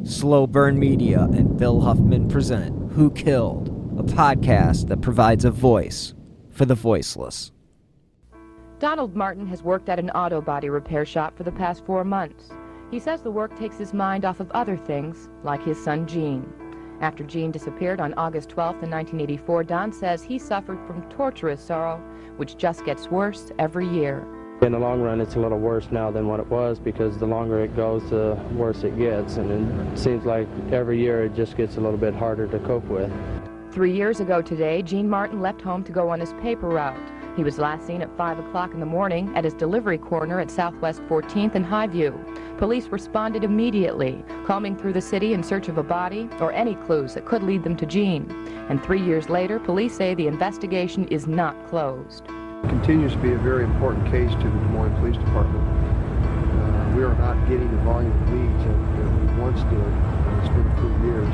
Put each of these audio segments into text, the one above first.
Slow Burn Media and Bill Huffman present Who Killed, a podcast that provides a voice for the voiceless. Donald Martin has worked at an auto body repair shop for the past 4 months. He says the work takes his mind off of other things, like his son Gene. After Gene disappeared on August 12th in 1984, Don says he suffered from torturous sorrow, which just gets worse every year. In the long run, it's a little worse now than what it was, because the longer it goes, the worse it gets. And it seems like every year it just gets a little bit harder to cope with. 3 years ago today, Gene Martin left home to go on his paper route. He was last seen at 5 o'clock in the morning at his delivery corner at Southwest 14th and Highview. Police responded immediately, combing through the city in search of a body or any clues that could lead them to Gene. And 3 years later, police say the investigation is not closed. It continues to be a very important case to the Des Moines Police Department. We are not getting the volume of leads that we once did. It's been a few years.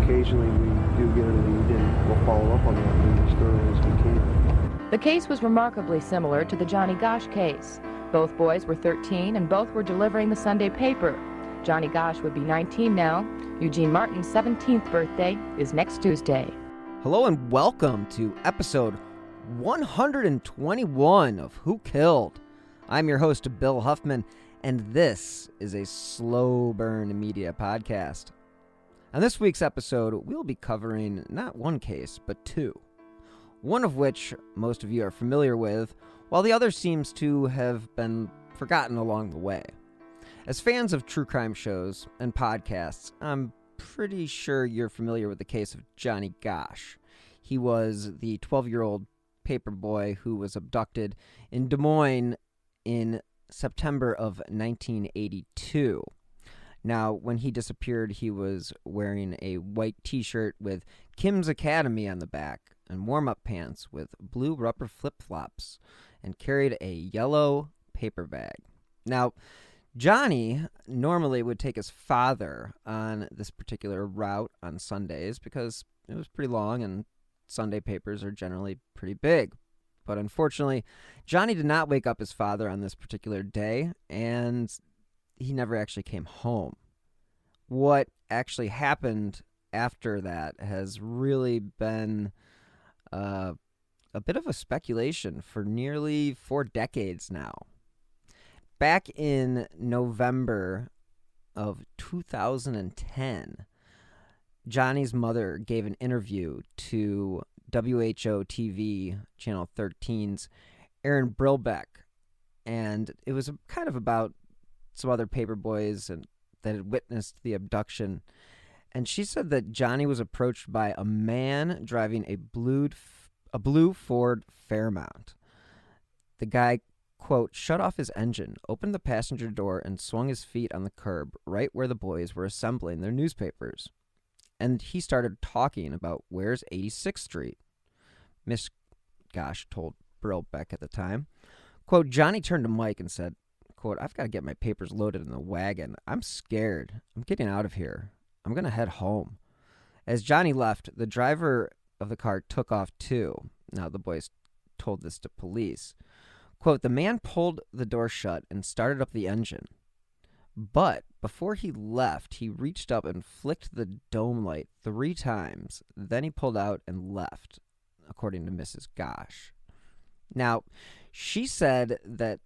Occasionally we do get a lead, and we'll follow up on that lead as thoroughly as we can. The case was remarkably similar to the Johnny Gosch case. Both boys were 13 and both were delivering the Sunday paper. Johnny Gosch would be 19 now. Eugene Martin's 17th birthday is next Tuesday. Hello and welcome to episode 121 of Who Killed. I'm your host, Bill Huffman, and this is a Slow Burn Media podcast. On this week's episode, we'll be covering not one case, but two. One of which most of you are familiar with, while the other seems to have been forgotten along the way. As fans of true crime shows and podcasts, I'm pretty sure you're familiar with the case of Johnny Gosch. He was the 12-year-old paper boy who was abducted in Des Moines in September of 1982. Now, when he disappeared, he was wearing a white t-shirt with Kim's Academy on the back and warm-up pants with blue rubber flip-flops and carried a yellow paper bag. Now, Johnny normally would take his father on this particular route on Sundays because it was pretty long and Sunday papers are generally pretty big. But unfortunately, Johnny did not wake up his father on this particular day, and he never actually came home. What actually happened after that has really been a bit of a speculation for nearly 4 decades now. Back in November of 2010, Johnny's mother gave an interview to WHO TV Channel 13's Aaron Brilbeck, and it was kind of about some other paper boys and that had witnessed the abduction. And she said that Johnny was approached by a man driving a blue Ford Fairmount. The guy, quote, shut off his engine, opened the passenger door, and swung his feet on the curb right where the boys were assembling their newspapers. And he started talking about where's 86th Street. Miss Gosch told Brilbeck at the time. Quote, Johnny turned to Mike and said, quote, I've got to get my papers loaded in the wagon. I'm scared. I'm getting out of here. I'm going to head home. As Johnny left, the driver of the car took off too. Now the boys told this to police. Quote, the man pulled the door shut and started up the engine. But before he left, he reached up and flicked the dome light 3 times. Then he pulled out and left, according to Mrs. Gosch. Now, she said that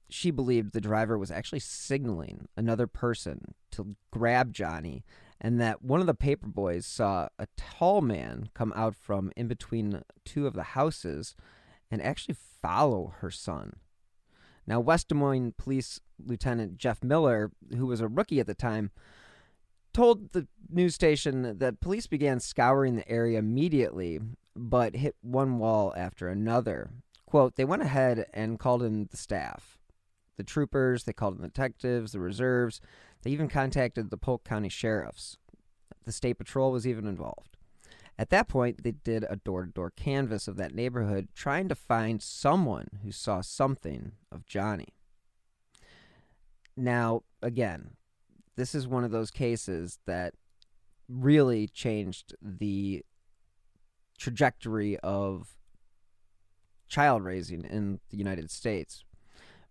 she believed the driver was actually signaling another person to grab Johnny, and that one of the paper boys saw a tall man come out from in between 2 of the houses and actually follow her son. Now, West Des Moines Police Lieutenant Jeff Miller, who was a rookie at the time, told the news station that police began scouring the area immediately, but hit one wall after another. Quote, they went ahead and called in the staff. The troopers, they called in the detectives, the reserves. They even contacted the Polk County sheriffs. The state patrol was even involved. At that point, they did a door-to-door canvass of that neighborhood, trying to find someone who saw something of Johnny. Now, again, this is one of those cases that really changed the trajectory of child raising in the United States,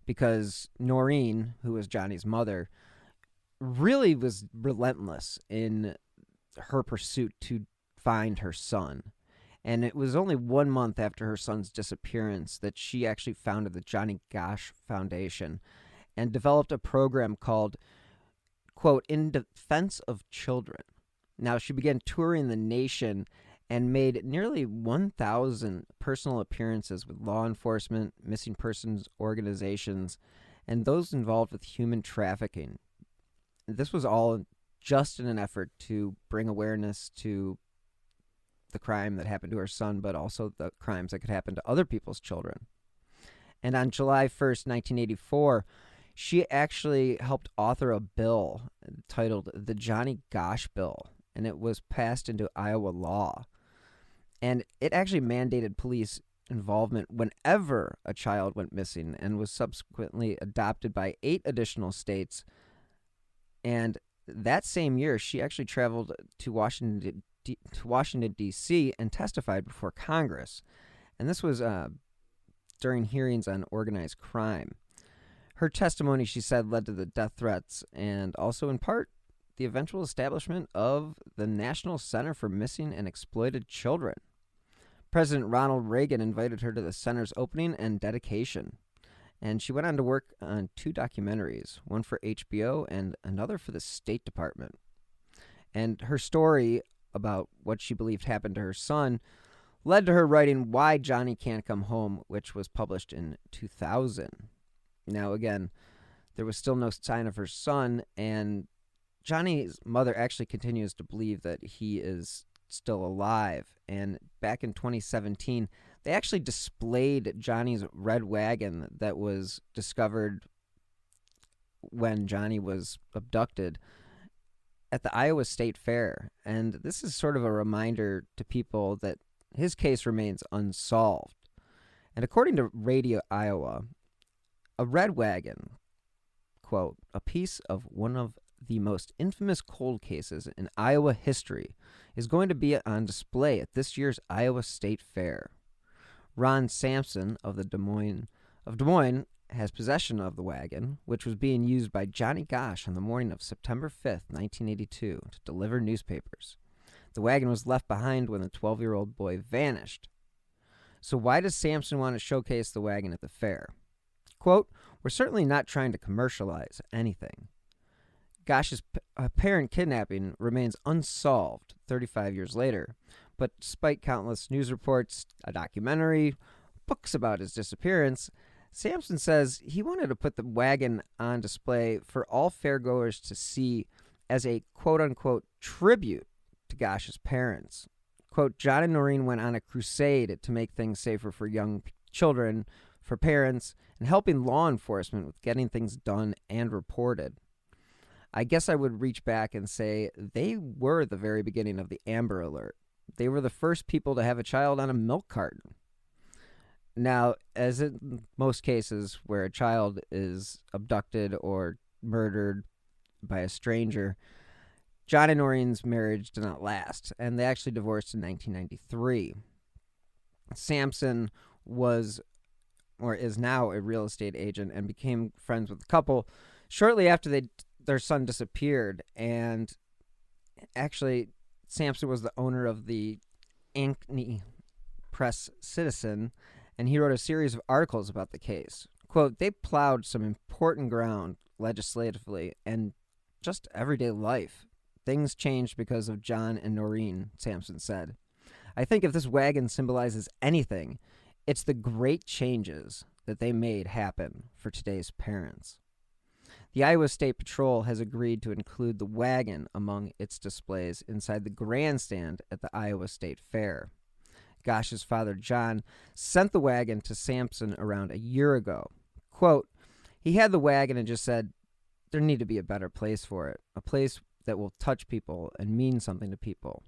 because Noreen, who was Johnny's mother, really was relentless in her pursuit to find her son. And it was only 1 month after her son's disappearance that she actually founded the Johnny Gosch Foundation and developed a program called, quote, In Defense of Children. Now, she began touring the nation and made nearly 1,000 personal appearances with law enforcement, missing persons organizations, and those involved with human trafficking. This was all just in an effort to bring awareness to the crime that happened to her son, but also the crimes that could happen to other people's children. And on July 1st, 1984, she actually helped author a bill titled the Johnny Gosch Bill, and it was passed into Iowa law. And it actually mandated police involvement whenever a child went missing, and was subsequently adopted by 8 additional states. And that same year, she actually traveled to Washington, D.C. and testified before Congress. And this was during hearings on organized crime. Her testimony, she said, led to the death threats and also, in part, the eventual establishment of the National Center for Missing and Exploited Children. President Ronald Reagan invited her to the center's opening and dedication. And she went on to work on 2 documentaries, one for HBO and another for the State Department. And her story about what she believed happened to her son led to her writing Why Johnny Can't Come Home, which was published in 2000. Now, again, there was still no sign of her son, and Johnny's mother actually continues to believe that he is still alive. And back in 2017, they actually displayed Johnny's red wagon that was discovered when Johnny was abducted at the Iowa State Fair. And this is sort of a reminder to people that his case remains unsolved. And according to Radio Iowa, a red wagon, quote, a piece of one of the most infamous cold cases in Iowa history, is going to be on display at this year's Iowa State Fair. Ron Sampson of Des Moines has possession of the wagon, which was being used by Johnny Gosch on the morning of September 5th, 1982, to deliver newspapers. The wagon was left behind when the 12-year-old boy vanished. So why does Sampson want to showcase the wagon at the fair? Quote, we're certainly not trying to commercialize anything. Gosch's apparent kidnapping remains unsolved 35 years later, but despite countless news reports, a documentary, books about his disappearance, Sampson says he wanted to put the wagon on display for all fairgoers to see as a quote-unquote tribute to Gosch's parents. Quote, John and Noreen went on a crusade to make things safer for young children, for parents, and helping law enforcement with getting things done and reported. I guess I would reach back and say they were the very beginning of the Amber Alert. They were the first people to have a child on a milk carton. Now, as in most cases where a child is abducted or murdered by a stranger, John and Noreen's marriage did not last, and they actually divorced in 1993. Sampson was, or is now, a real estate agent and became friends with the couple shortly after their son disappeared. And actually, Sampson was the owner of the Ankeny Press Citizen, and he wrote a series of articles about the case. Quote, they plowed some important ground legislatively and just everyday life. Things changed because of John and Noreen, Sampson said. I think if this wagon symbolizes anything, it's the great changes that they made happen for today's parents. The Iowa State Patrol has agreed to include the wagon among its displays inside the grandstand at the Iowa State Fair. Gosch's father, John, sent the wagon to Sampson around a year ago. Quote, he had the wagon and just said, there need to be a better place for it, a place that will touch people and mean something to people.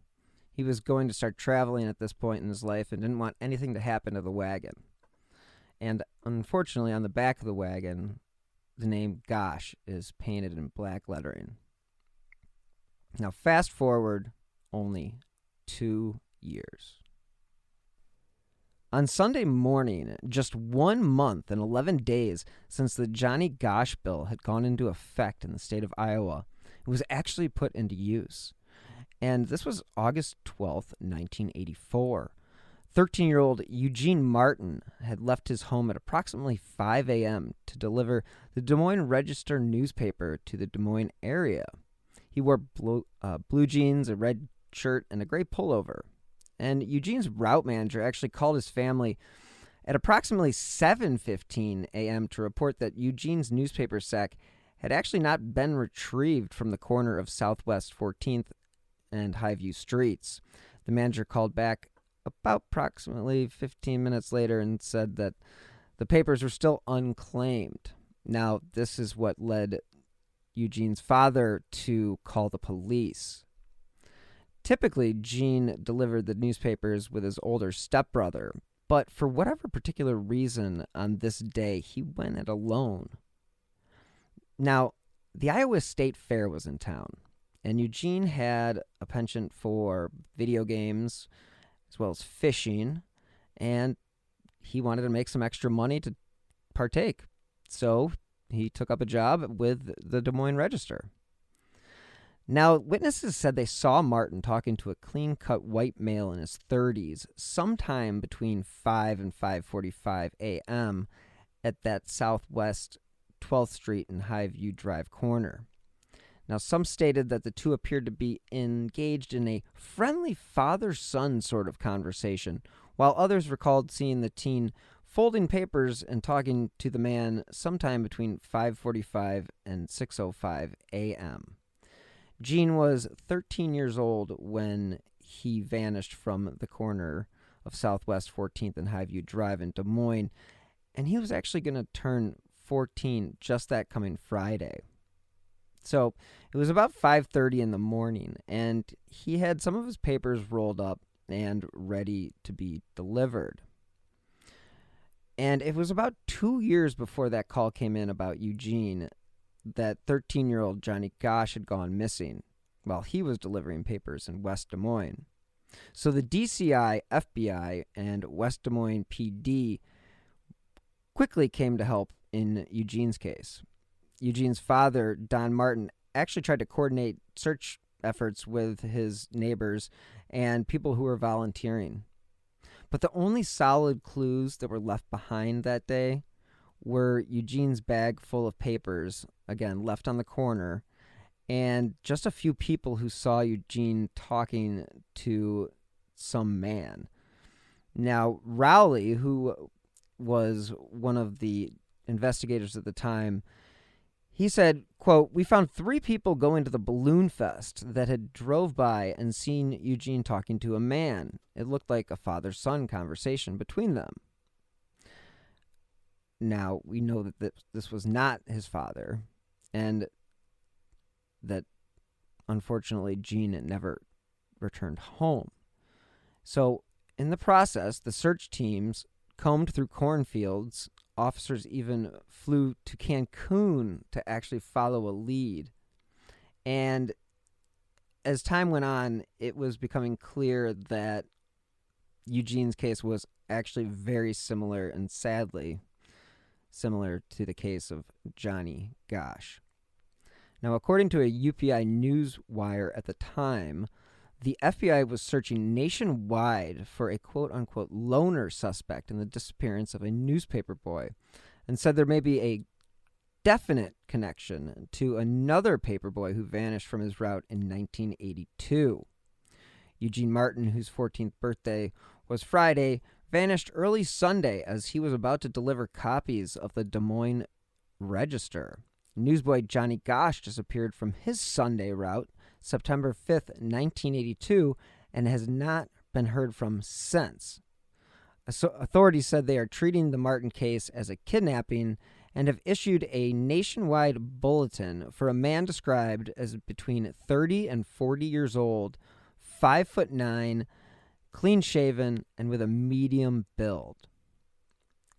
He was going to start traveling at this point in his life and didn't want anything to happen to the wagon. And unfortunately, on the back of the wagon, the name Gosch is painted in black lettering. Now, fast forward only 2 years. On Sunday morning, just 1 month and 11 days since the Johnny Gosch bill had gone into effect in the state of Iowa, It was actually put into use. And this was August 12th, 1984. 13-year-old Eugene Martin had left his home at approximately 5 a.m. to deliver the Des Moines Register newspaper to the Des Moines area. He wore blue jeans, a red shirt, and a gray pullover. And Eugene's route manager actually called his family at approximately 7:15 a.m. to report that Eugene's newspaper sack had actually not been retrieved from the corner of Southwest 14th and Highview Streets. The manager called back about approximately 15 minutes later and said that the papers were still unclaimed. Now, this is what led Eugene's father to call the police. Typically, Gene delivered the newspapers with his older stepbrother, but for whatever particular reason on this day, he went it alone. Now, the Iowa State Fair was in town, and Eugene had a penchant for video games as well as fishing, and he wanted to make some extra money to partake. So he took up a job with the Des Moines Register. Now, witnesses said they saw Martin talking to a clean-cut white male in his 30s sometime between 5 and 5:45 a.m. at that Southwest 12th Street and Highview Drive corner. Now, some stated that the two appeared to be engaged in a friendly father-son sort of conversation, while others recalled seeing the teen folding papers and talking to the man sometime between 5:45 and 6:05 a.m. Gene was 13 years old when he vanished from the corner of Southwest 14th and Highview Drive in Des Moines, and he was actually going to turn 14 just that coming Friday. So it was about 5:30 in the morning, and he had some of his papers rolled up and ready to be delivered. And it was about 2 years before that call came in about Eugene that 13-year-old Johnny Gosch had gone missing while he was delivering papers in West Des Moines. So the DCI, FBI, and West Des Moines PD quickly came to help in Eugene's case. Eugene's father, Don Martin, actually tried to coordinate search efforts with his neighbors and people who were volunteering. But the only solid clues that were left behind that day were Eugene's bag full of papers, again, left on the corner, and just a few people who saw Eugene talking to some man. Now, Rowley, who was one of the investigators at the time, he said, quote, "We found 3 people going to the Balloon Fest that had drove by and seen Eugene talking to a man. It looked like a father-son conversation between them." Now, we know that this was not his father, and that, unfortunately, Gene never returned home. So, in the process, the search teams combed through cornfields. Officers even flew to Cancun to actually follow a lead. And as time went on, it was becoming clear that Eugene's case was actually very similar, and sadly similar to the case of Johnny Gosch. Now, according to a UPI news wire at the time, the FBI was searching nationwide for a quote-unquote loner suspect in the disappearance of a newspaper boy, and said there may be a definite connection to another paper boy who vanished from his route in 1982. Eugene Martin, whose 14th birthday was Friday, vanished early Sunday as he was about to deliver copies of the Des Moines Register. Newsboy Johnny Gosch disappeared from his Sunday route September 5th, 1982, and has not been heard from since. Authorities said they are treating the Martin case as a kidnapping and have issued a nationwide bulletin for a man described as between 30 and 40 years old, 5'9", clean-shaven, and with a medium build.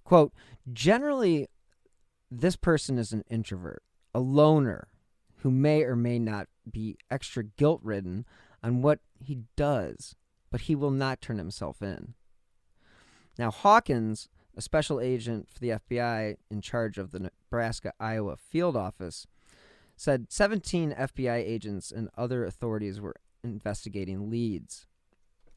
Quote, "Generally, this person is an introvert, a loner, who may or may not be extra guilt-ridden on what he does, but he will not turn himself in." Now, Hawkins, a special agent for the FBI in charge of the Nebraska-Iowa field office, said 17 FBI agents and other authorities were investigating leads.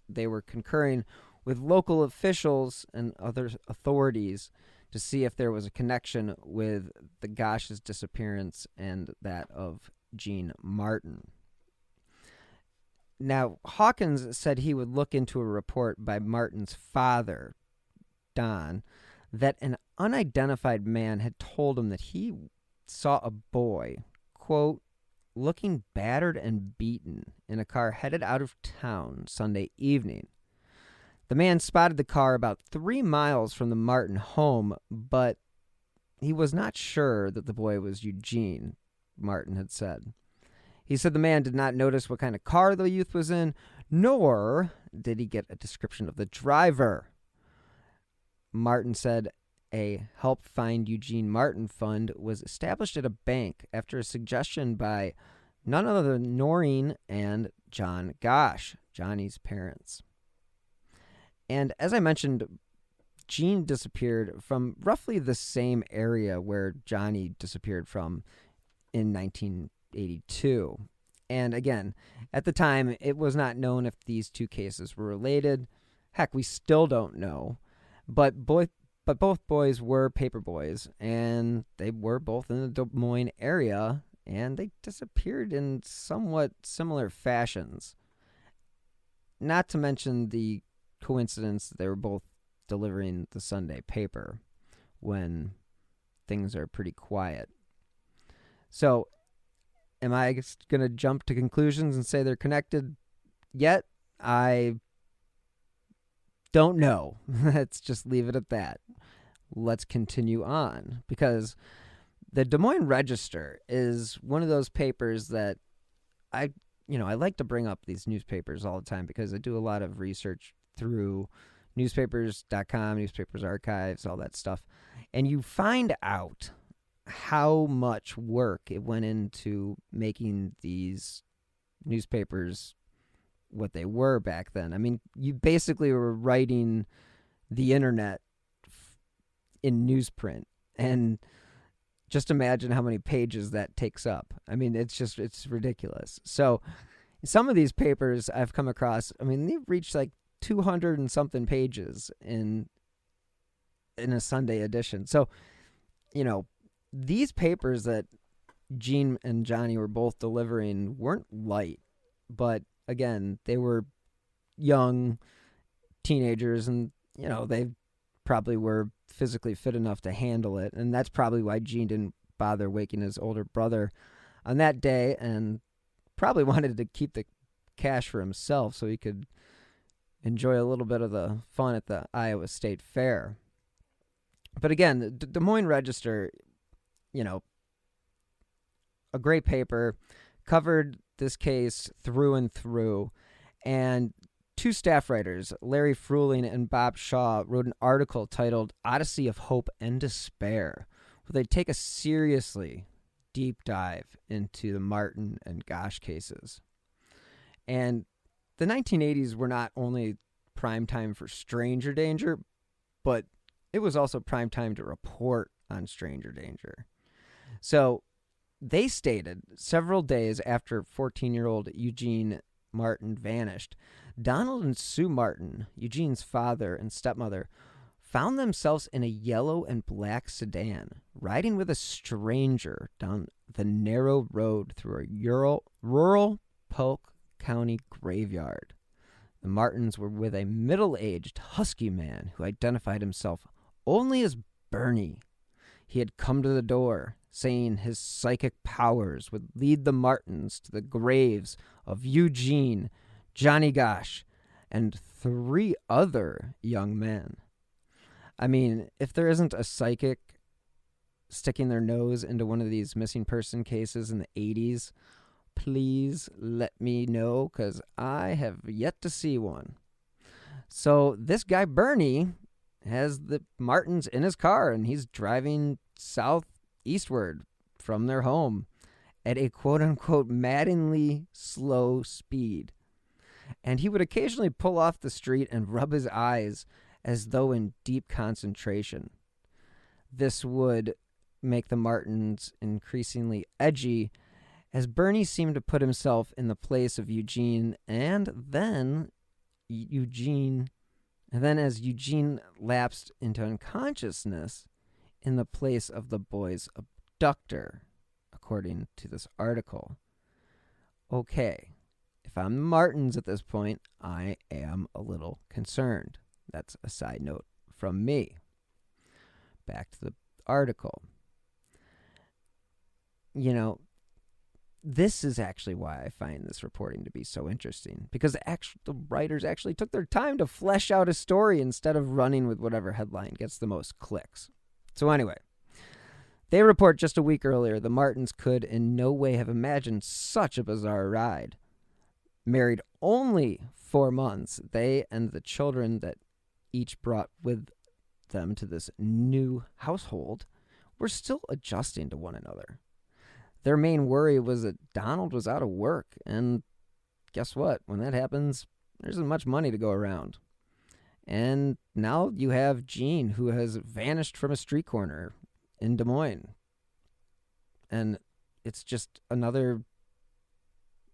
They were concurring with local officials and other authorities to see if there was a connection with the Gosch's disappearance and that of Gene Martin. Now, Hawkins said he would look into a report by Martin's father, Don, that an unidentified man had told him that he saw a boy, quote, looking battered and beaten in a car headed out of town Sunday evening. The man spotted the car about 3 miles from the Martin home, but he was not sure that the boy was Eugene, Martin had said. He said the man did not notice what kind of car the youth was in, nor did he get a description of the driver. Martin said a Help Find Eugene Martin fund was established at a bank after a suggestion by none other than Noreen and John Gosch, Johnny's parents. And as I mentioned, Gene disappeared from roughly the same area where Johnny disappeared from in 1982. And again, at the time, it was not known if these two cases were related. Heck, we still don't know. But both boys were paper boys, and they were both in the Des Moines area, and they disappeared in somewhat similar fashions. Not to mention the coincidence that they were both delivering the Sunday paper when things are pretty quiet. So, am I going to jump to conclusions and say they're connected yet? I don't know. Let's just leave it at that. Let's continue on, because the Des Moines Register is one of those papers that I like to bring up these newspapers all the time because I do a lot of research through newspapers.com, newspapers archives, all that stuff. And you find out how much work it went into making these newspapers what they were back then. I mean, you basically were writing the internet in newsprint, and just imagine how many pages that takes up. I mean, it's ridiculous. So some of these papers I've come across, I mean, they've reached like 200 and something pages in a Sunday edition. So, these papers that Gene and Johnny were both delivering weren't light, but again, they were young teenagers, and they probably were physically fit enough to handle it, and that's probably why Gene didn't bother waking his older brother on that day, and probably wanted to keep the cash for himself so he could enjoy a little bit of the fun at the Iowa State Fair. But again, the Des Moines Register, a great paper, covered this case through and through, and two staff writers, Larry Fruehling and Bob Shaw, wrote an article titled Odyssey of Hope and Despair, where they take a seriously deep dive into the Martin and Gosch cases. And the 1980s were not only prime time for stranger danger, but it was also prime time to report on stranger danger. So they stated several days after 14-year-old Eugene Martin vanished, Donald and Sue Martin, Eugene's father and stepmother, found themselves in a yellow and black sedan, riding with a stranger down the narrow road through a rural Polk County graveyard. The Martins were with a middle-aged, husky man who identified himself only as Bernie. He had come to the door, saying his psychic powers would lead the Martins to the graves of Eugene, Johnny Gosch, and 3 other young men. I mean, if there isn't a psychic sticking their nose into one of these missing person cases in the 80s, please let me know, because I have yet to see one. So this guy, Bernie, has the Martins in his car, and he's driving southeastward from their home at a quote-unquote maddeningly slow speed. And he would occasionally pull off the street and rub his eyes as though in deep concentration. This would make the Martins increasingly edgy as Bernie seemed to put himself in the place of Eugene, and then as Eugene lapsed into unconsciousness, in the place of the boy's abductor, according to this article. Okay, if I'm the Martins at this point, I am a little concerned. That's a side note from me. Back to the article. You know, this is actually why I find this reporting to be so interesting, because the writers actually took their time to flesh out a story instead of running with whatever headline gets the most clicks. So anyway, they report just a week earlier the Martins could in no way have imagined such a bizarre ride. Married only 4 months, they and the children that each brought with them to this new household were still adjusting to one another. Their main worry was that Donald was out of work, and guess what? When that happens, there isn't much money to go around. And now you have Gene, who has vanished from a street corner in Des Moines. And it's just another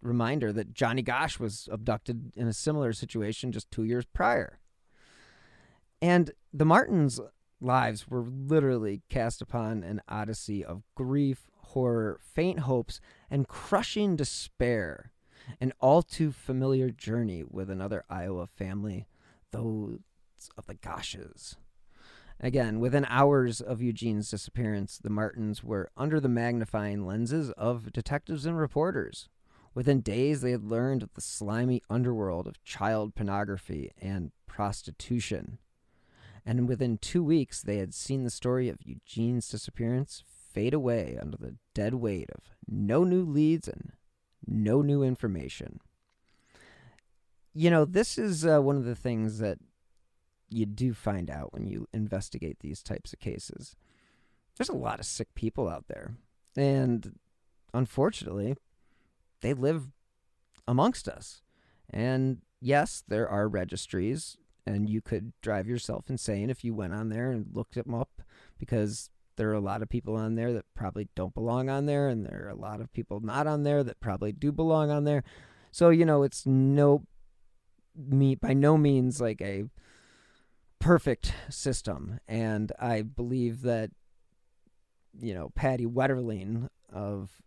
reminder that Johnny Gosch was abducted in a similar situation just 2 years prior. And the Martins' lives were literally cast upon an odyssey of grief, horror, faint hopes, and crushing despair. An all too familiar journey with another Iowa family, those of the Gosches. Again, within hours of Eugene's disappearance, the Martins were under the magnifying lenses of detectives and reporters. Within days, they had learned of the slimy underworld of child pornography and prostitution. And within 2 weeks, they had seen the story of Eugene's disappearance fade away under the dead weight of no new leads and no new information. You know, this is one of the things that you do find out when you investigate these types of cases. There's a lot of sick people out there. And unfortunately, they live amongst us. And yes, there are registries, and you could drive yourself insane if you went on there and looked them up, because there are a lot of people on there that probably don't belong on there, and there are a lot of people not on there that probably do belong on there. So, you know, it's by no means like a perfect system. And I believe that, you know, Patty Wetterling of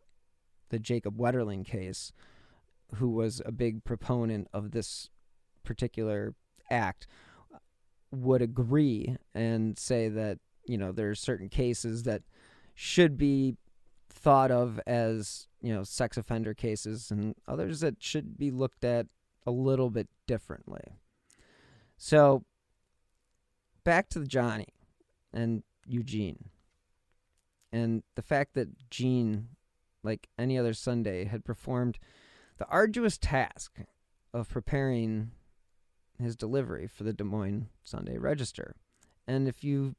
the Jacob Wetterling case, who was a big proponent of this particular act, would agree and say that, you know, there are certain cases that should be thought of as, you know, sex offender cases, and others that should be looked at a little bit differently. So back to Johnny and Eugene, and the fact that Gene, like any other Sunday, had performed the arduous task of preparing his delivery for the Des Moines Sunday Register. And if you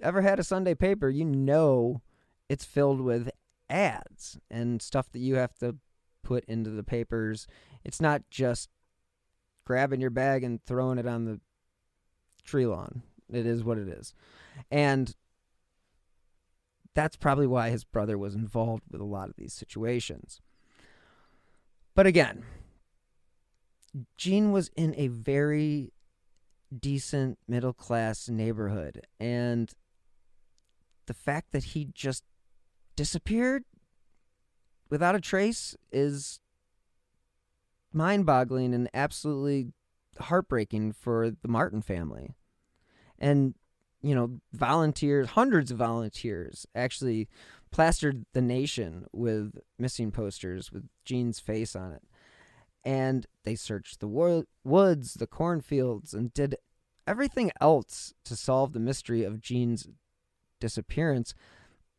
ever had a Sunday paper, you know it's filled with ads and stuff that you have to put into the papers. It's not just grabbing your bag and throwing it on the tree lawn. It is what it is. And that's probably why his brother was involved with a lot of these situations. But again, Gene was in a very decent middle-class neighborhood, and the fact that he just disappeared without a trace is mind-boggling and absolutely heartbreaking for the Martin family. And, you know, volunteers, hundreds of volunteers, actually plastered the nation with missing posters with Gene's face on it. And they searched the woods, the cornfields, and did everything else to solve the mystery of Gene's disappearance.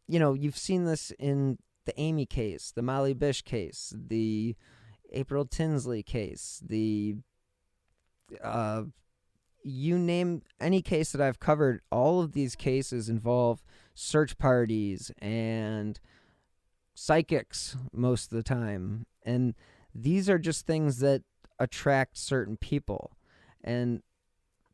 You know, you've seen this in the Amy case, the Molly Bish case, the April Tinsley case, the you name any case that I've covered. All of these cases involve search parties and psychics most of the time, and these are just things that attract certain people. And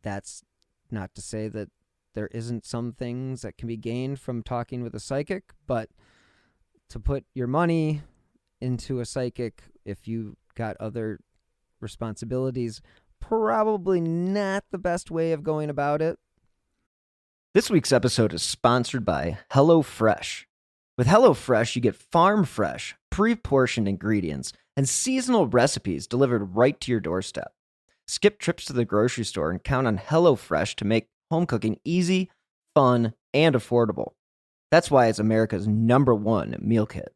that's not to say that there isn't some things that can be gained from talking with a psychic, but to put your money into a psychic if you got other responsibilities, probably not the best way of going about it. This week's episode is sponsored by HelloFresh. With HelloFresh, you get farm-fresh, pre-portioned ingredients and seasonal recipes delivered right to your doorstep. Skip trips to the grocery store and count on HelloFresh to make home cooking easy, fun, and affordable. That's why it's America's #1 meal kit.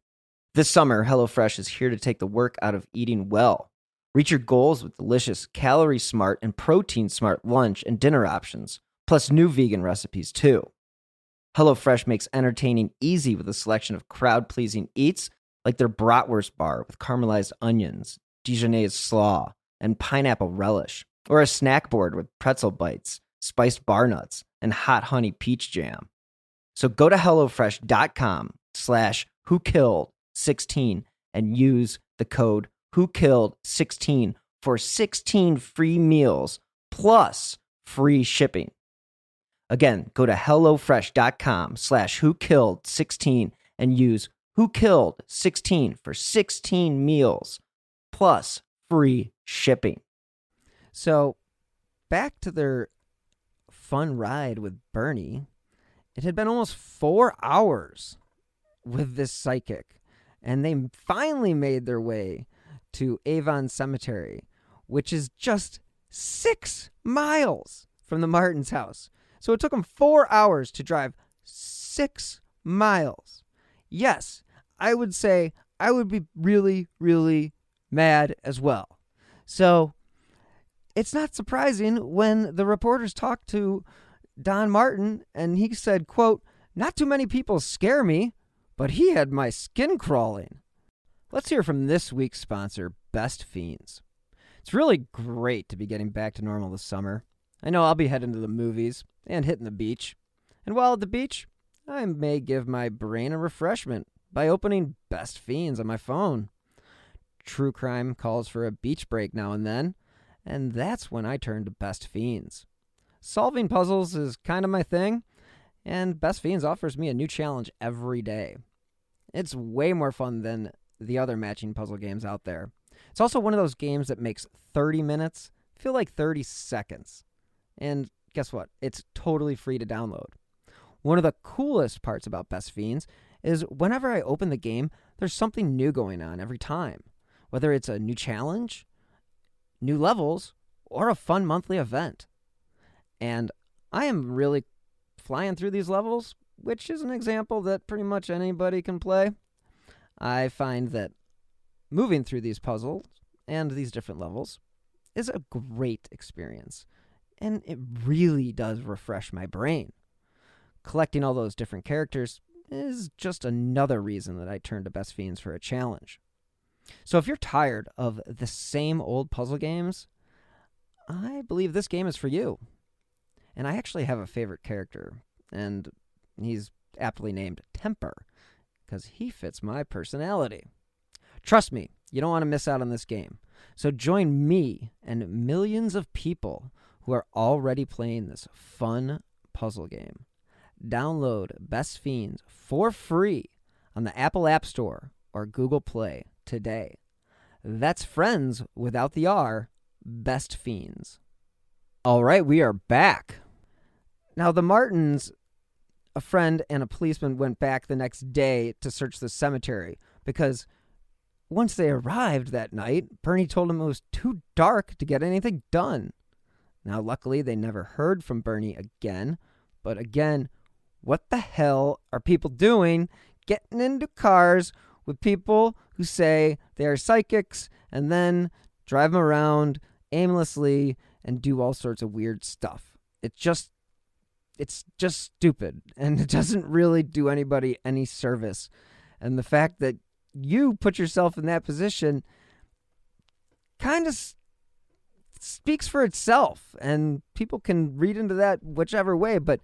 This summer, HelloFresh is here to take the work out of eating well. Reach your goals with delicious, calorie-smart, and protein-smart lunch and dinner options, plus new vegan recipes, too. HelloFresh makes entertaining easy with a selection of crowd-pleasing eats like their bratwurst bar with caramelized onions, Dijonnaise slaw, and pineapple relish, or a snack board with pretzel bites, spiced bar nuts, and hot honey peach jam. So go to HelloFresh.com/WhoKilled16 and use the code WhoKilled16 for 16 free meals plus free shipping. Again, go to HelloFresh.com/WhoKilled16 and use WhoKilled16 for 16 meals plus free shipping. So, back to their fun ride with Bernie. It had been almost 4 hours with this psychic, and they finally made their way to Avon Cemetery, which is just 6 miles from the Martins' house. So it took them 4 hours to drive 6 miles. Yes, I would say I would be really, really mad as well. So it's not surprising when the reporters talked to Don Martin and he said, quote, "Not too many people scare me, but he had my skin crawling." Let's hear from this week's sponsor, Best Fiends. It's really great to be getting back to normal this summer. I know I'll be heading to the movies and hitting the beach. And while at the beach, I may give my brain a refreshment by opening Best Fiends on my phone. True crime calls for a beach break now and then, and that's when I turn to Best Fiends. Solving puzzles is kind of my thing, and Best Fiends offers me a new challenge every day. It's way more fun than the other matching puzzle games out there. It's also one of those games that makes 30 minutes feel like 30 seconds. And guess what? It's totally free to download. One of the coolest parts about Best Fiends is whenever I open the game, there's something new going on every time. Whether it's a new challenge, new levels, or a fun monthly event. And I am really flying through these levels, which is an example that pretty much anybody can play. I find that moving through these puzzles and these different levels is a great experience. And it really does refresh my brain. Collecting all those different characters is just another reason that I turn to Best Fiends for a challenge. So if you're tired of the same old puzzle games, I believe this game is for you. And I actually have a favorite character, and he's aptly named Temper, because he fits my personality. Trust me, you don't want to miss out on this game. So join me and millions of people who are already playing this fun puzzle game. Download Best Fiends for free on the Apple App Store or Google Play today. That's friends without the R, Best Fiends. All right, we are back. Now, the Martins, a friend and a policeman went back the next day to search the cemetery because once they arrived that night, Bernie told them it was too dark to get anything done. Now, luckily, they never heard from Bernie again. But again, what the hell are people doing getting into cars with people who say they are psychics and then drive them around aimlessly and do all sorts of weird stuff? It's just stupid, and it doesn't really do anybody any service. And the fact that you put yourself in that position kind of speaks for itself, and people can read into that whichever way. But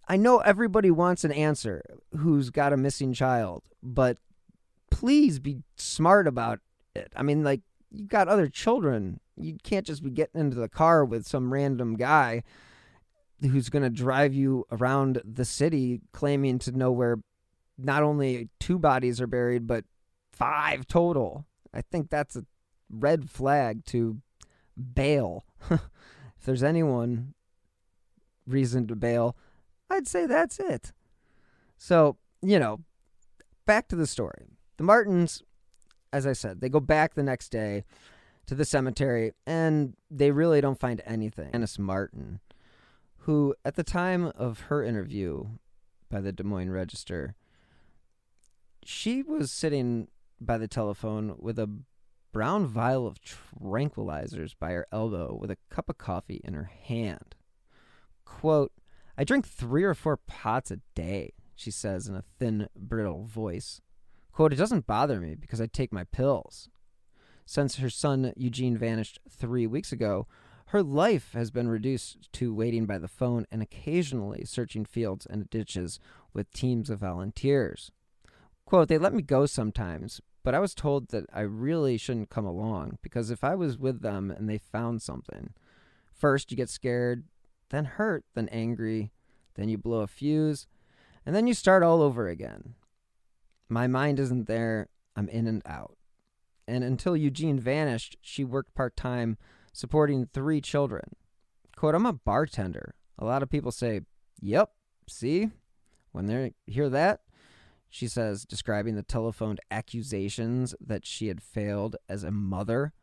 I know everybody wants an answer who's got a missing child, but please be smart about it. I mean, like, you've got other children. You can't just be getting into the car with some random guy who's going to drive you around the city claiming to know where not only 2 bodies are buried, but 5 total. I think that's a red flag to bail. If there's anyone reason to bail, I'd say that's it. So, back to the story. The Martins, as I said, they go back the next day to the cemetery, and they really don't find anything. Janice Martin, who at the time of her interview by the Des Moines Register, she was sitting by the telephone with a brown vial of tranquilizers by her elbow with a cup of coffee in her hand. Quote, "I drink 3 or 4 pots a day," she says in a thin, brittle voice. Quote, "It doesn't bother me because I take my pills." Since her son Eugene vanished 3 weeks ago, her life has been reduced to waiting by the phone and occasionally searching fields and ditches with teams of volunteers. Quote, "They let me go sometimes, but I was told that I really shouldn't come along because if I was with them and they found something, first you get scared, then hurt, then angry, then you blow a fuse, and then you start all over again. My mind isn't there, I'm in and out." And until Eugene vanished, she worked part-time supporting 3 children. Quote, "I'm a bartender. A lot of people say, 'Yep, see?' When they hear that," she says, describing the telephoned accusations that she had failed as a mother.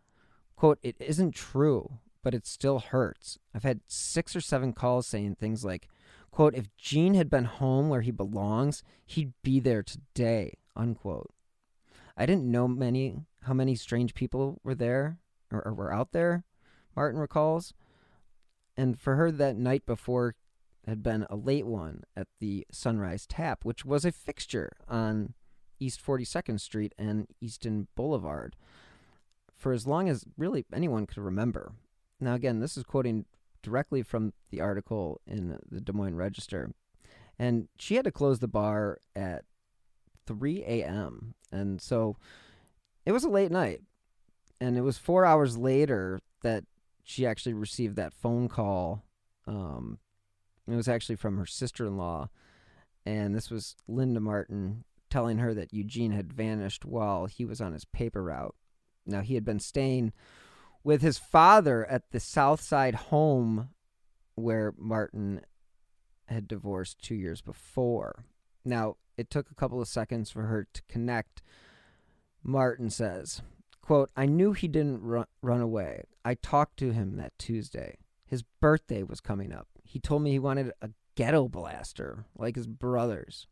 Quote, "It isn't true, but it still hurts. I've had 6 or 7 calls saying things like, quote, 'If Gene had been home where he belongs, he'd be there today,' unquote. I didn't know how many strange people were there or were out there," Martin recalls. And for her, that night before had been a late one at the Sunrise Tap, which was a fixture on East 42nd Street and Easton Boulevard for as long as really anyone could remember. Now, again, this is quoting directly from the article in the Des Moines Register. And she had to close the bar at 3 a.m. And so it was a late night. And it was 4 hours later that she actually received that phone call. It was actually from her sister-in-law. And this was Linda Martin telling her that Eugene had vanished while he was on his paper route. Now, he had been staying with his father at the South Side home where Martin had divorced 2 years before. Now, it took a couple of seconds for her to connect. Martin says, quote, "I knew he didn't run away. I talked to him that Tuesday. His birthday was coming up. He told me he wanted a ghetto blaster like his brother's."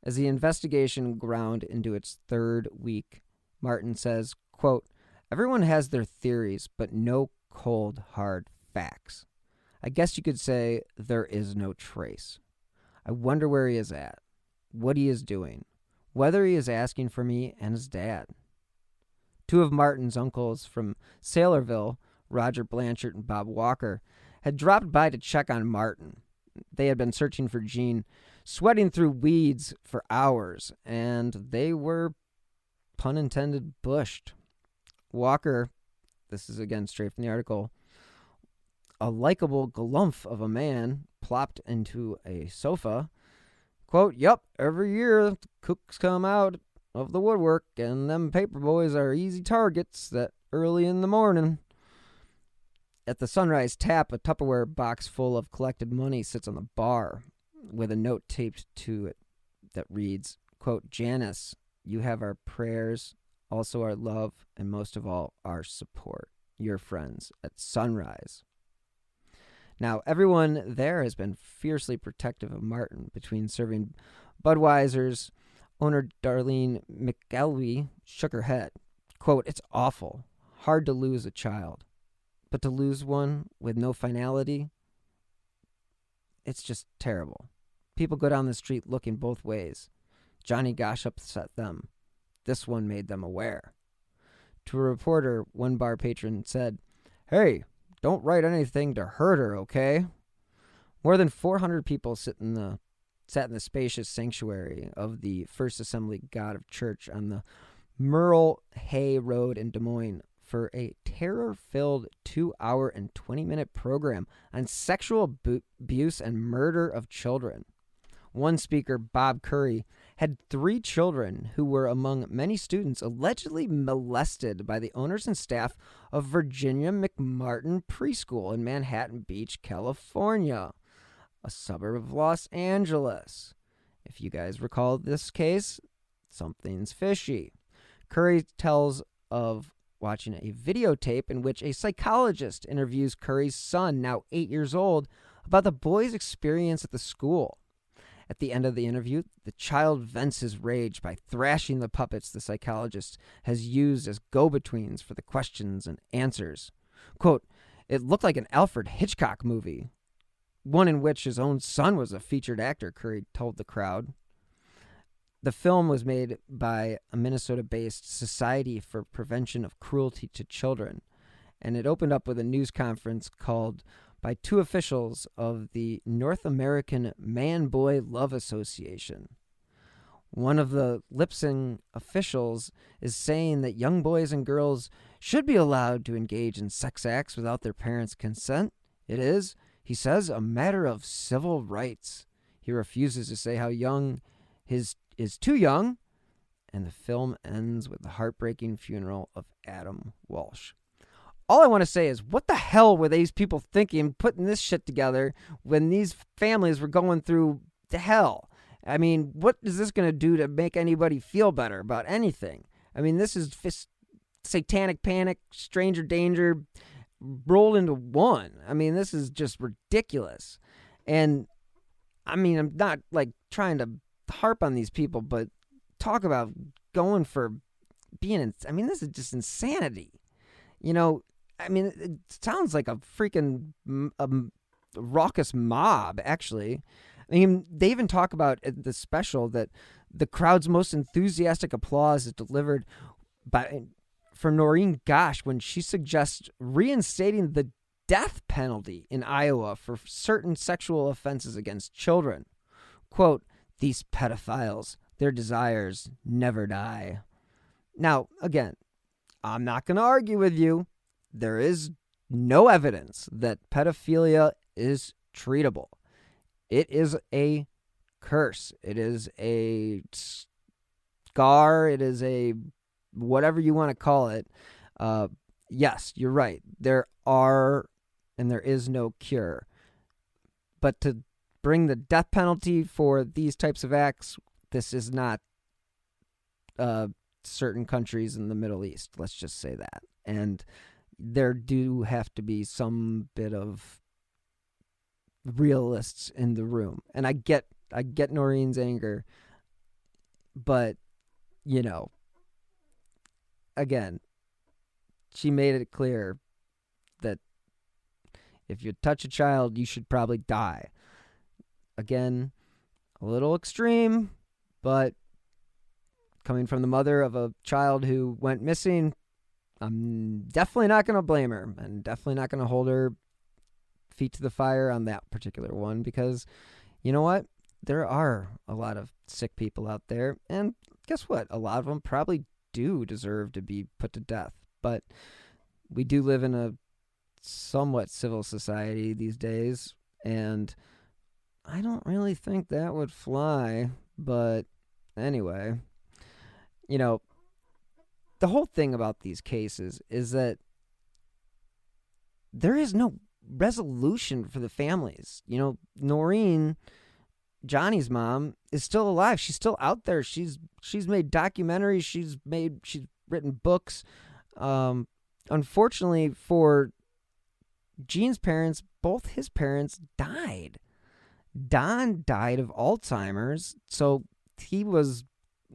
As the investigation ground into its 3rd week, Martin says, quote, "Everyone has their theories, but no cold, hard facts. I guess you could say there is no trace. I wonder where he is at, what he is doing, whether he is asking for me and his dad." 2 of Martin's uncles from Saylorville, Roger Blanchard and Bob Walker, had dropped by to check on Martin. They had been searching for Gene, sweating through weeds for hours, and they were, pun intended, bushed. Walker, this is again straight from the article, a likable galumph of a man, plopped into a sofa. Quote, "Yup, every year the cooks come out of the woodwork, and them paper boys are easy targets that early in the morning." At the Sunrise Tap, a Tupperware box full of collected money sits on the bar with a note taped to it that reads, quote, "Janice, you have our prayers, also our love, and most of all, our support. Your friends at Sunrise." Now, everyone there has been fiercely protective of Martin. Between serving Budweiser's, owner Darlene McElwee shook her head. Quote, "It's awful. Hard to lose a child. But to lose one with no finality, it's just terrible. People go down the street looking both ways. Johnny Gosch upset them. This one made them aware." To a reporter, one bar patron said, "Hey, don't write anything to hurt her, okay?" More than 400 people sat in the spacious sanctuary of the First Assembly God of Church on the Merle Hay Road in Des Moines for a terror-filled 2-hour and 20-minute program on sexual abuse and murder of children. One speaker, Bob Curry, had 3 children who were among many students allegedly molested by the owners and staff of Virginia McMartin Preschool in Manhattan Beach, California, a suburb of Los Angeles. If you guys recall this case, something's fishy. Curry tells of watching a videotape in which a psychologist interviews Curry's son, now 8 years old, about the boy's experience at the school. At the end of the interview, the child vents his rage by thrashing the puppets the psychologist has used as go-betweens for the questions and answers. Quote, "It looked like an Alfred Hitchcock movie, one in which his own son was a featured actor," Curry told the crowd. The film was made by a Minnesota-based Society for Prevention of Cruelty to Children, and it opened up with a news conference called by 2 officials of the North American Man-Boy Love Association. One of the lip-sync officials is saying that young boys and girls should be allowed to engage in sex acts without their parents' consent. It is, he says, a matter of civil rights. He refuses to say how young his is too young, and the film ends with the heartbreaking funeral of Adam Walsh. All I want to say is, what the hell were these people thinking putting this shit together when these families were going through the hell? I mean, what is this going to do to make anybody feel better about anything? I mean, this is satanic panic, stranger danger, rolled into one. I mean, this is just ridiculous. And, I mean, I'm not, like, trying to harp on these people, but talk about going for being, I mean, this is just insanity. You know, I mean, it sounds like a freaking raucous mob, actually. I mean, they even talk about at the special that the crowd's most enthusiastic applause is delivered for Noreen Gosch when she suggests reinstating the death penalty in Iowa for certain sexual offenses against children. Quote, "These pedophiles, their desires never die." Now, again, I'm not going to argue with you. There is no evidence that pedophilia is treatable. It is a curse. It is a scar. It is a whatever you want to call it. Yes, you're right. There are and there is no cure. But to bring the death penalty for these types of acts, this is not certain countries in the Middle East. Let's just say that. And there do have to be some bit of realists in the room. And I get Noreen's anger, but, you know, again, she made it clear that if you touch a child, you should probably die. Again, a little extreme, but coming from the mother of a child who went missing, I'm definitely not going to blame her, and definitely not going to hold her feet to the fire on that particular one, because you know what? There are a lot of sick people out there, and guess what? A lot of them probably do deserve to be put to death, but we do live in a somewhat civil society these days, and I don't really think that would fly. But anyway, you know, the whole thing about these cases is that there is no resolution for the families. You know, Noreen, Johnny's mom, is still alive. She's still out there. She's made documentaries. She's written books. Unfortunately for Gene's parents, both his parents died. Don died of Alzheimer's, so he was,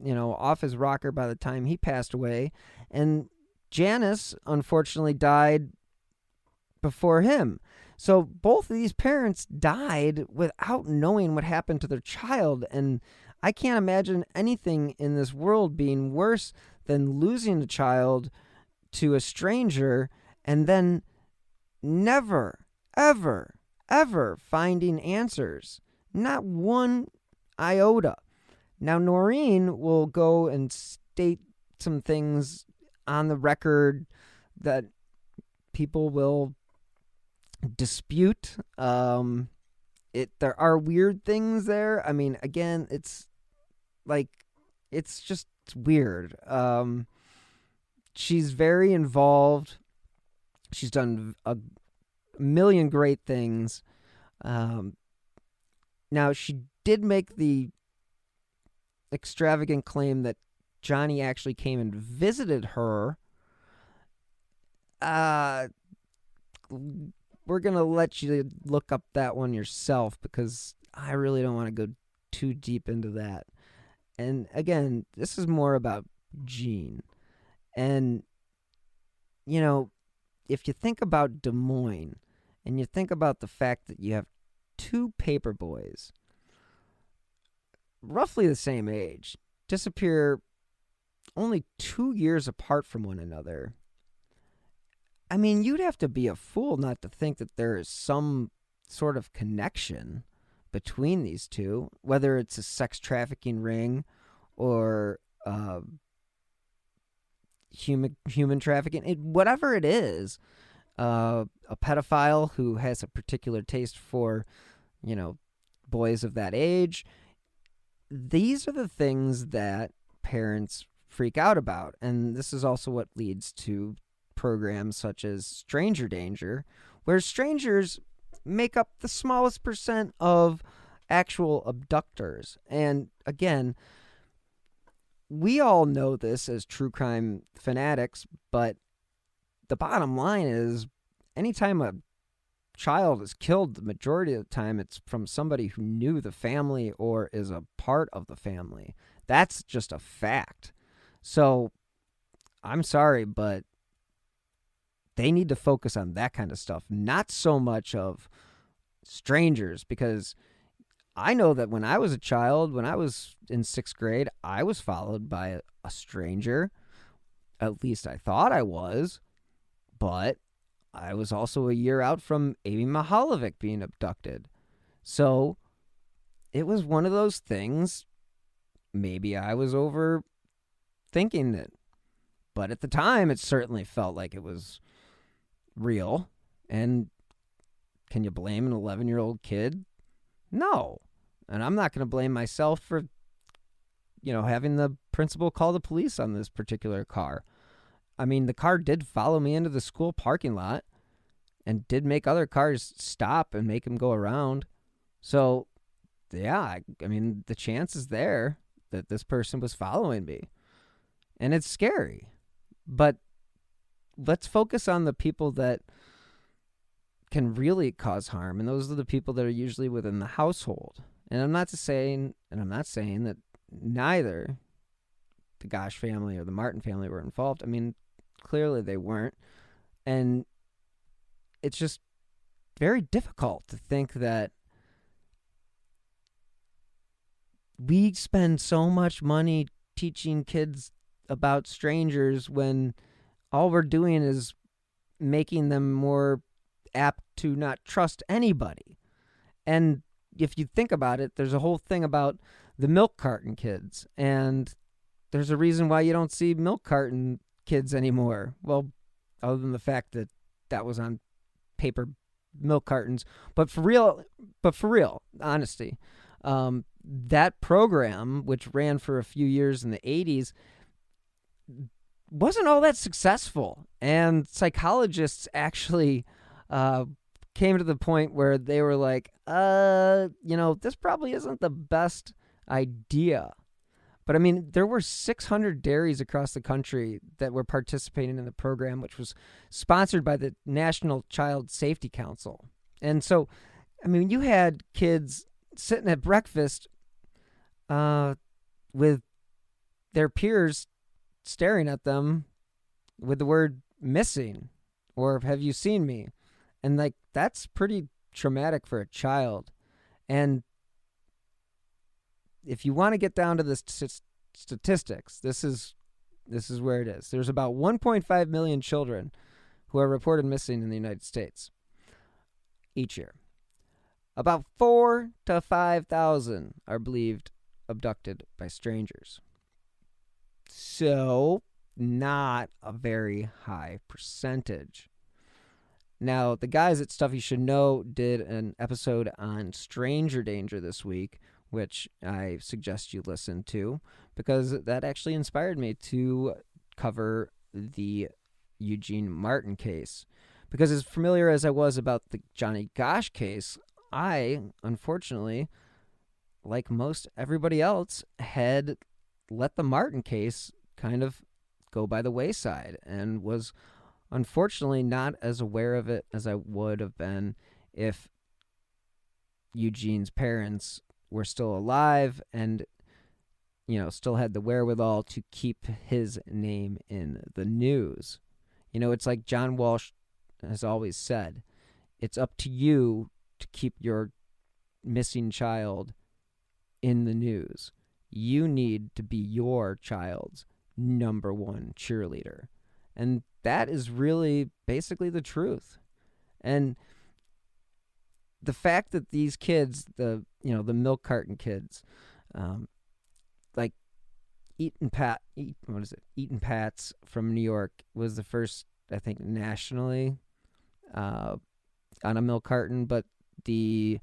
you know, off his rocker by the time he passed away. And Janice, unfortunately, died before him. So both of these parents died without knowing what happened to their child. And I can't imagine anything in this world being worse than losing a child to a stranger and then never, ever, ever finding answers. Not one iota. Now, Noreen will go and state some things on the record that people will dispute. There are weird things there. I mean, again, it's Like, it's just weird. She's very involved. She's done a million great things. Now, she did make the extravagant claim that Johnny actually came and visited her. We're going to let you look up that one yourself because I really don't want to go too deep into that. And again, this is more about Gene. And, you know, if you think about Des Moines and you think about the fact that you have two paper boys, roughly the same age, disappear only 2 years apart from one another. I mean, you'd have to be a fool not to think that there is some sort of connection between these two, whether it's a sex trafficking ring or human trafficking, whatever it is, a pedophile who has a particular taste for, you know, boys of that age. These are the things that parents freak out about. And this is also what leads to programs such as Stranger Danger, where strangers make up the smallest percent of actual abductors. And again, we all know this as true crime fanatics, but the bottom line is anytime a child is killed, the majority of the time it's from somebody who knew the family or is a part of the family. That's just a fact. So I'm sorry, but they need to focus on that kind of stuff, not so much of strangers, because I know that when I was a child, when I was in 6th grade, I was followed by a stranger. At least I thought I was, but I was also a year out from Amy Mahalovic being abducted. So it was one of those things. Maybe I was overthinking it, but at the time, it certainly felt like it was real. And can you blame an 11-year-old kid? No. And I'm not going to blame myself for, you know, having the principal call the police on this particular car. I mean, the car did follow me into the school parking lot and did make other cars stop and make them go around. So, yeah, I mean, the chance is there that this person was following me. And it's scary. But let's focus on the people that can really cause harm, and those are the people that are usually within the household. And I'm not saying that neither the Gosch family or the Martin family were involved. I mean, clearly they weren't. And it's just very difficult to think that we spend so much money teaching kids about strangers when all we're doing is making them more apt to not trust anybody. And if you think about it, there's a whole thing about the milk carton kids, and there's a reason why you don't see milk carton kids anymore. Well, other than the fact that that was on paper milk cartons, but for real, honesty, that program, which ran for a few years in the 80s, wasn't all that successful. And psychologists actually came to the point where they were like, this probably isn't the best idea. But I mean, there were 600 dairies across the country that were participating in the program, which was sponsored by the National Child Safety Council. And so, I mean, you had kids sitting at breakfast with their peers staring at them with the word missing or have you seen me? And like, that's pretty traumatic for a child. And if you want to get down to the statistics, this is where it is. There's about 1.5 million children who are reported missing in the United States each year. About 4,000 to 5,000 are believed abducted by strangers. So, not a very high percentage. Now, the guys at Stuff You Should Know did an episode on stranger danger this week, which I suggest you listen to because that actually inspired me to cover the Eugene Martin case. Because as familiar as I was about the Johnny Gosch case, I, unfortunately, like most everybody else, had let the Martin case kind of go by the wayside and was unfortunately not as aware of it as I would have been if Eugene's parents were still alive and, still had the wherewithal to keep his name in the news. It's like John Walsh has always said, it's up to you to keep your missing child in the news. You need to be your child's number one cheerleader. And that is really basically the truth. And the fact that these kids, the milk carton kids, like Eaton Pat's from New York was the first, I think, nationally on a milk carton, but the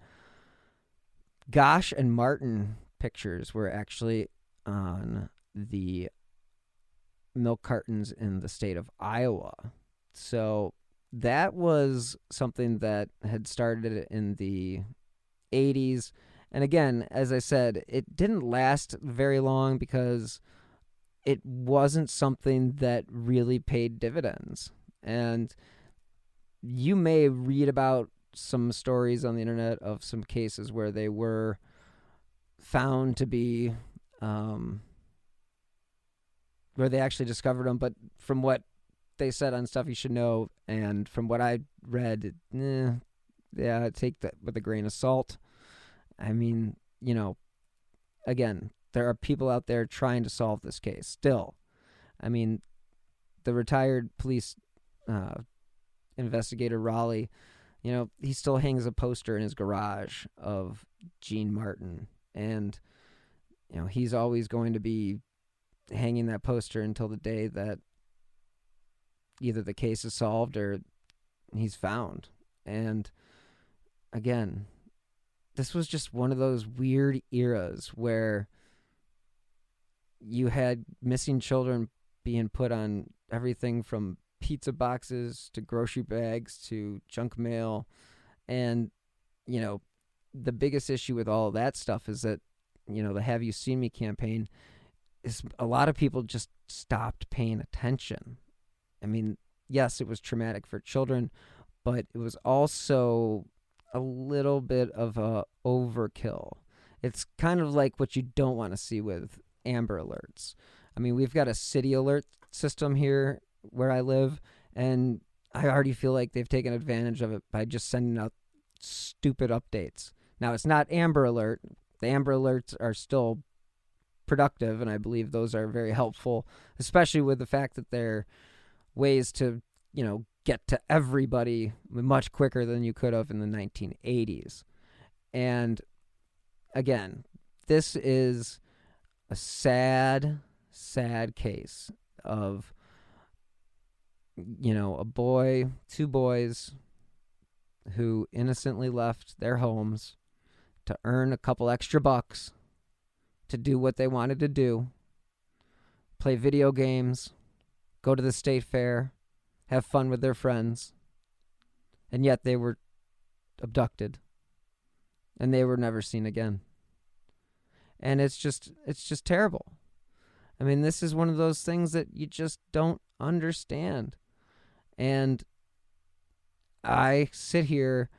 Gosch and Martin pictures were actually on the milk cartons in the state of Iowa. So that was something that had started in the 80s. And again, as I said, it didn't last very long because it wasn't something that really paid dividends. And you may read about some stories on the internet of some cases where they were found to be, where they actually discovered them. But from what they said on Stuff You Should Know, and from what I read, take that with a grain of salt. I mean, again, there are people out there trying to solve this case still. I mean, the retired police investigator Raleigh, he still hangs a poster in his garage of Gene Martin. And, he's always going to be hanging that poster until the day that either the case is solved or he's found. And again, this was just one of those weird eras where you had missing children being put on everything from pizza boxes to grocery bags to junk mail. And, the biggest issue with all of that stuff is that, the Have You Seen Me campaign is a lot of people just stopped paying attention. I mean, yes, it was traumatic for children, but it was also a little bit of a overkill. It's kind of like what you don't want to see with Amber Alerts. I mean, we've got a city alert system here where I live, and I already feel like they've taken advantage of it by just sending out stupid updates. Now, it's not Amber Alert. The Amber Alerts are still productive, and I believe those are very helpful, especially with the fact that they're ways to, get to everybody much quicker than you could have in the 1980s. And again, this is a sad, sad case of, a boy, two boys who innocently left their homes to earn a couple extra bucks to do what they wanted to do, play video games, go to the state fair, have fun with their friends, and yet they were abducted and they were never seen again. And it's just terrible. I mean, this is one of those things that you just don't understand. And I sit here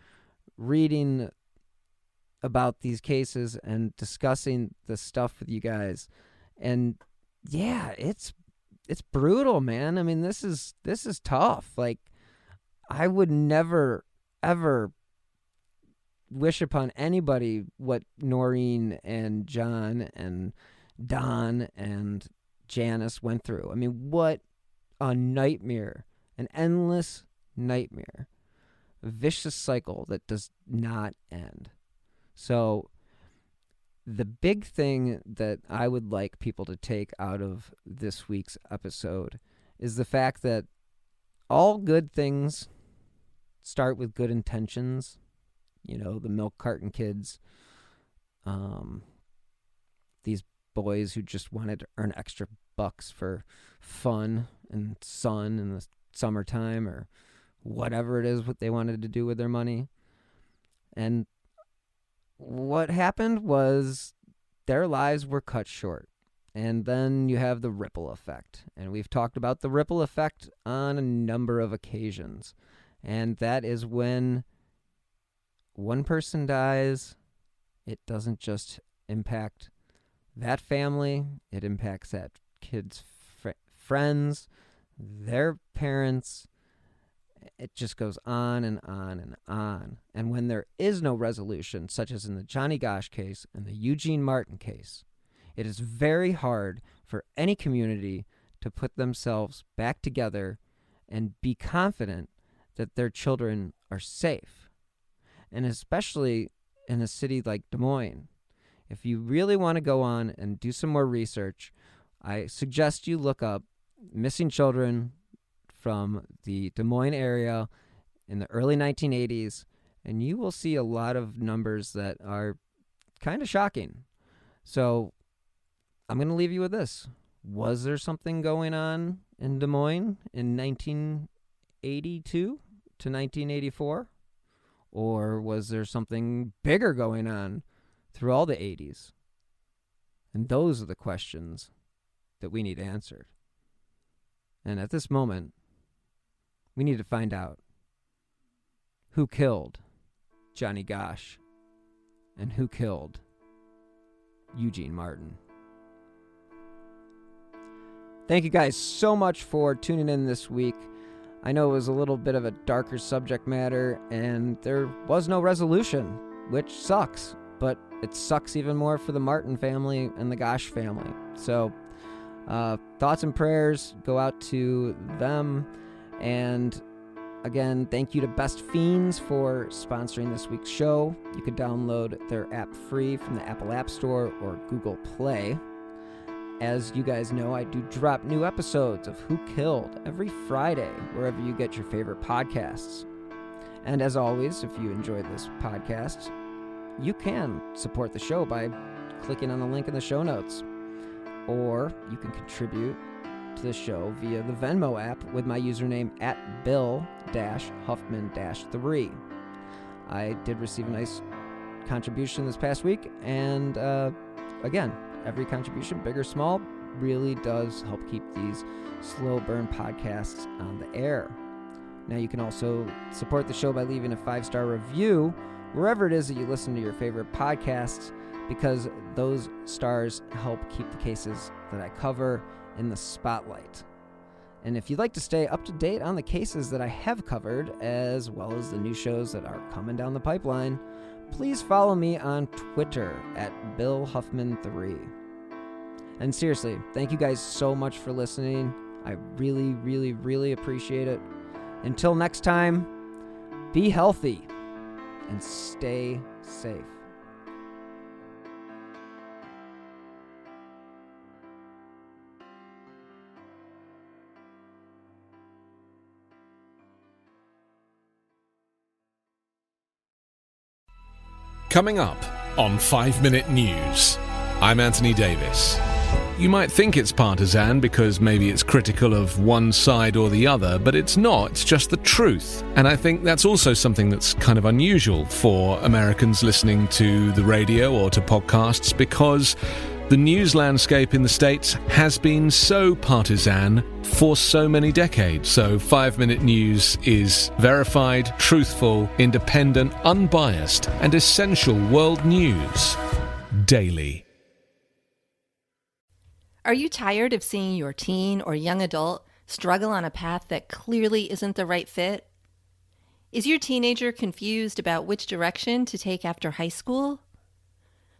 reading about these cases and discussing this stuff with you guys, and yeah, it's brutal, man. I mean, this is tough. Like, I would never ever wish upon anybody what Noreen and John and Don and Janice went through. I mean, what a nightmare, an endless nightmare, a vicious cycle that does not end. So the big thing that I would like people to take out of this week's episode is the fact that all good things start with good intentions. The milk carton kids boys who just wanted to earn extra bucks for fun and sun in the summertime or whatever it is what they wanted to do with their money. And what happened was their lives were cut short. And then you have the ripple effect. And we've talked about the ripple effect on a number of occasions. And that is when one person dies, it doesn't just impact that family, it impacts that kid's friends, their parents. It just goes on and on and on. And when there is no resolution, such as in the Johnny Gosch case and the Eugene Martin case, it is very hard for any community to put themselves back together and be confident that their children are safe. And especially in a city like Des Moines. If you really want to go on and do some more research, I suggest you look up missing children from the Des Moines area in the early 1980s, and you will see a lot of numbers that are kind of shocking. So I'm going to leave you with this. Was there something going on in Des Moines in 1982 to 1984? Or was there something bigger going on through all the 80s? And those are the questions that we need answered. And at this moment, we need to find out who killed Johnny Gosch and who killed Eugene Martin. Thank you guys so much for tuning in this week. I know it was a little bit of a darker subject matter, and there was no resolution, which sucks. But it sucks even more for the Martin family and the Gosch family. So thoughts and prayers go out to them. And again, thank you to Best Fiends for sponsoring this week's show. You can download their app free from the Apple App Store or Google Play. As you guys know, I do drop new episodes of Who Killed every Friday, wherever you get your favorite podcasts. And as always, if you enjoyed this podcast, you can support the show by clicking on the link in the show notes. Or you can contribute to the show via the Venmo app with my username at Bill-Huffman-3. I did receive a nice contribution this past week, and again, every contribution, big or small, really does help keep these slow burn podcasts on the air. Now you can also support the show by leaving a 5-star review wherever it is that you listen to your favorite podcasts, because those stars help keep the cases that I cover in the spotlight. And if you'd like to stay up to date on the cases that I have covered, as well as the new shows that are coming down the pipeline, please follow me on Twitter at BillHuffman3. And seriously, thank you guys so much for listening. I really, really, really appreciate it. Until next time, be healthy and stay safe. Coming up on 5 Minute News, I'm Anthony Davis. You might think it's partisan because maybe it's critical of one side or the other, but it's not. It's just the truth. And I think that's also something that's kind of unusual for Americans listening to the radio or to podcasts, because the news landscape in the States has been so partisan for so many decades. So 5 Minute News is verified, truthful, independent, unbiased, and essential world news daily. Are you tired of seeing your teen or young adult struggle on a path that clearly isn't the right fit? Is your teenager confused about which direction to take after high school?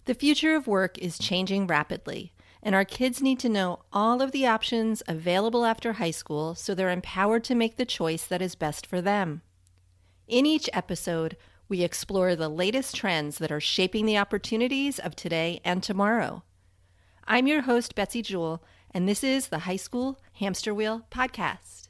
The future of work is changing rapidly, and our kids need to know all of the options available after high school so they're empowered to make the choice that is best for them. In each episode, we explore the latest trends that are shaping the opportunities of today and tomorrow. I'm your host, Betsy Jewell, and this is the High School Hamster Wheel Podcast.